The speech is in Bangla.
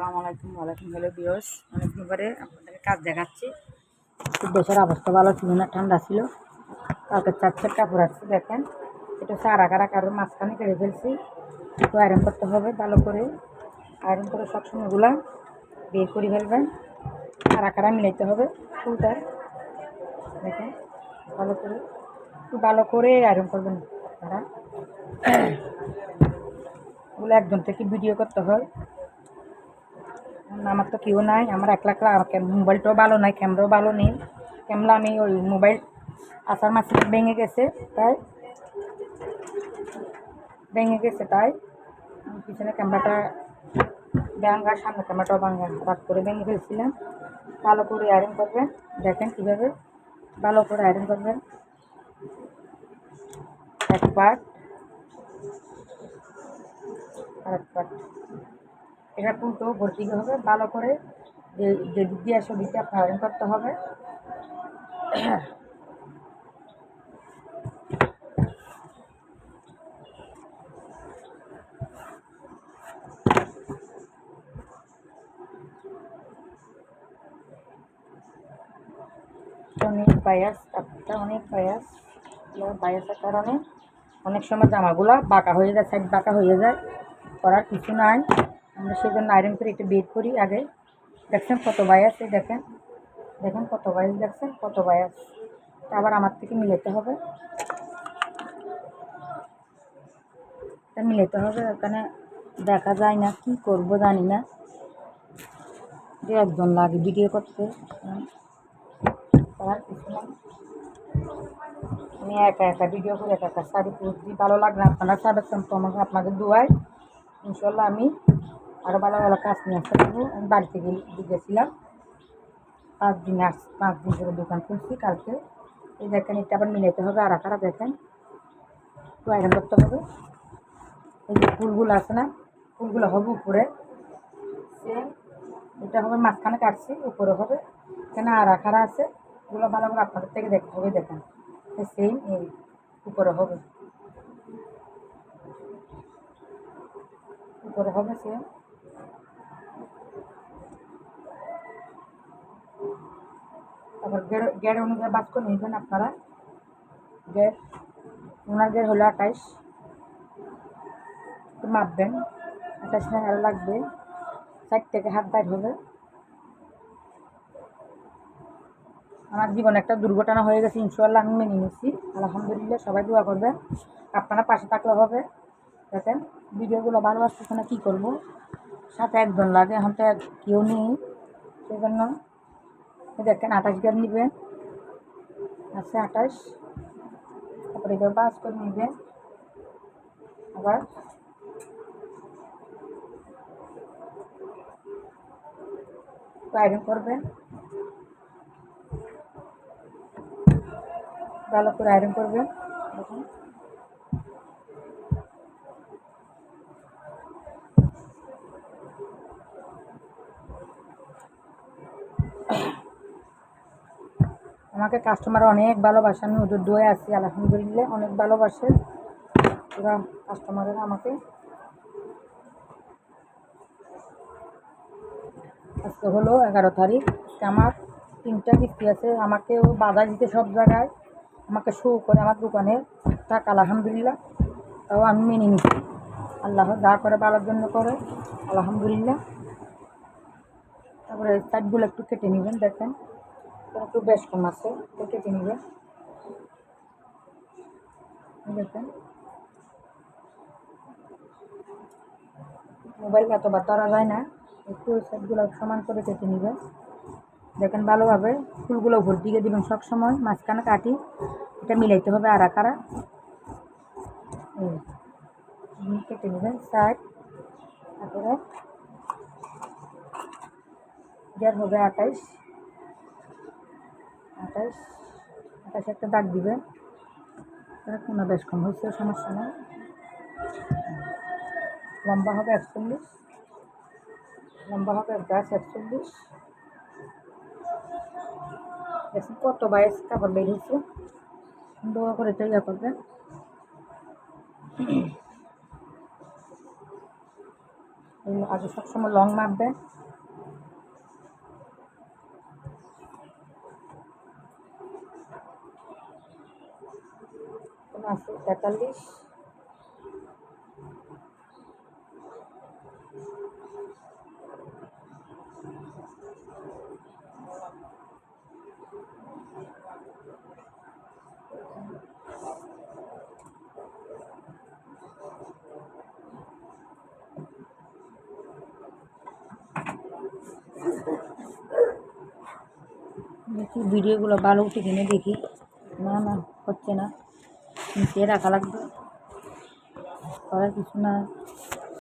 আসসালামু আলাইকুম। ওয়ালাইকুম হ্যালো ভিউয়ার্স, অনেকদিন পরে আপনাদের কাজ দেখাচ্ছি। দেশের অবস্থা ভালো ছিল না, ঠান্ডা ছিল। কালকে চারটের কাপড় আসছে, দেখেন এটা হচ্ছে আড়া কারোর মাঝখানে কেড়ে ফেলছি। একটু আয়রন করতে হবে ভালো করে। আয়রন করে সবসময়গুলা বের করে ফেলবেন, আড়া মিলাইতে হবে ফুলটা। দেখেন ভালো করে আয়রন করবেন আপনারা। ওগুলো একজন থেকে ভিডিও করতে হয়, আমার তো কেউ নাই, আমার একলা মোবাইলটাও ভালো নাই, ক্যামেরাও ভালো নেই। ক্যামেরা আমি ওই মোবাইল আসার মাঝে ভেঙে গেছে তাই পিছনে ক্যামেরাটা ভাঙা, সামনে ক্যামেরাটাও ভাঙা, রাত করে ভেঙে ফেলছিলাম। ভালো করে আয়রন করবেন, দেখেন কীভাবে ভালো করে আয়রন করবেন। এক পার্ট আর এক পার্ট এটা পুরো ভর্তি হবে ভালো করে। যে যে দিক দিয়ে আসে দিকে আপনার আয়রন করতে হবে। অনেক বায়াস, কাপড়টা অনেক বায়াসের কারণে অনেক সময় জামাগুলো বাঁকা হয়ে যায়, সাইড বাঁকা হয়ে যায়। করার কিছু নাই, আমরা সেই জন্য আয়রন করে একটু বের করি আগে। দেখছেন কত বায়াস, দেখেন দেখেন কত বায়াস, দেখছেন কত বায়াস। আবার আমার থেকে মিলাতে হবে, এখানে দেখা যায় না, কি করব জানি না। যে একজন লাগে ভিডিও করতে, করার কিছু নাই। আমি একা ভিডিও করে একা শাড়ি পরছি, ভালো লাগবে আপনারা সাজেশন তো আমাকে আপনাদের দোয়ায়। ইনশাল্লাহ আমি আরও ভালো ভালো কাজ নিয়ে আসতে পারবো। আমি বাড়িতে গেছিলাম 5 দিন, 5 দিন ধরে দোকান খুলছি। কালকে এই দেখেন এটা আবার মিলাইতে হবে, আড়া দেখেন একটু আয়রন করতে হবে। এই যে ফুলগুলো আছে না, ফুলগুলো হবে উপরে, সেম এটা হবে মাঝখানে কাটছি, উপরে হবে। এখানে আড়া আছে, এগুলো ভালো করে আপনাদের থেকে দেখতে হবে। দেখেন সেম এই উপরে হবে সেম। তারপর গেড় অনুযায়ী বাস করে নিবেন আপনারা। গেড় ওনার গেড় হলো 28, একটু মাপবেন। 28 না আরও লাগবে, সাইড থেকে হাত বাইর হবে। আমার জীবনে একটা দুর্ঘটনা হয়ে গেছে, ইনশাল্লাহ আমি মেনে নিচ্ছি, আলহামদুলিল্লাহ। সবাই দোয়া করবেন, আপনারা পাশে থাকলে হবে। দেখেন ভিডিওগুলো ভালো আসতেছে না, কী করবো, সাথে একজন লাগে, এখন তো কেউ নেই, সেই জন্য দেখেন 28 গেড় নিবেন, আছে 28। তারপরে এবার বাস করে নিবেন, আবার আয়রন করবেন, ভালো করে আয়রন করবেন। দেখুন আমাকে কাস্টমার অনেক ভালোবাসে, আমি ওদের দোয়ে আছি, আলহামদুলিল্লাহ অনেক ভালোবাসে ওরা কাস্টমারেরা আমাকে। আজকে হলো 11 তারিখ, আমার 3টা কিস্তি আছে, আমাকেও বাধা দিতে সব জায়গায়, আমাকে শো করে আমার দোকানে থাক, আলহামদুলিল্লাহ। তাও আমি মেনে নিচ্ছি, আল্লাহ যা করে ভালোর জন্য করে, আলহামদুলিল্লাহ। তারপরে সাইডগুলো একটু কেটে নেবেন, দেখেন একটু বেশ কম আছে, কেটে নেবেন। দেখেন মোবাইল এতবার ধরা যায় না, একটু সাইডগুলো সমান করে কেটে নেবেন। দেখেন ভালোভাবে ফুলগুলো উপর দিকে দেবেন সবসময়, মাঝখানে কাটি, এটা মিলাইতে হবে আড়া কেটে নেবেন সাইড। তারপরে যার হবে 28 একটা দাগ দিবেন। কোনো বেশ কম হয়েছে, সমস্যা নেই। লম্বা হবে 41, লম্বা হবে গাছ 41। দেখুন কত বাইশ কাপড় বের হয়েছে, দোয়া করে তৈরি করবেন। আগে সবসময় লং মাপবেন। আছে 43। দেখি ভিডিওগুলো ভালো উঠে কিনে দেখি। না না হচ্ছে না, নিচে রাখা লাগবে, করার কিছু না।